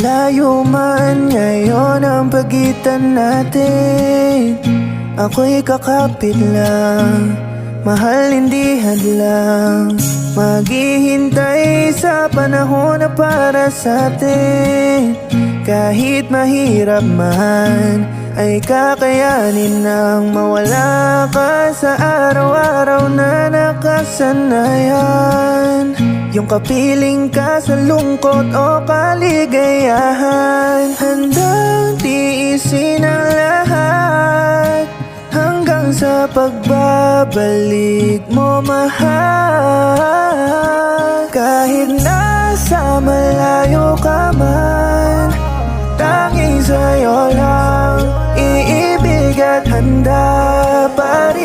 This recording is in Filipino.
Malayo man ngayon ang pagitan natin, ako'y kakapit lang, mahal hindi hadlang. Maghihintay sa panahon na para sa atin. Kahit mahirap man, ay kakayanin nang mawala ka sa araw-araw na nakasanayan. Yung kapiling ka sa lungkot o kaligayahan, handang tiisin ang lahat hanggang sa pagbabalik mo, mahal. Kahit nasa malayo ka man, tanging sa'yo lang iibig at handa pa rin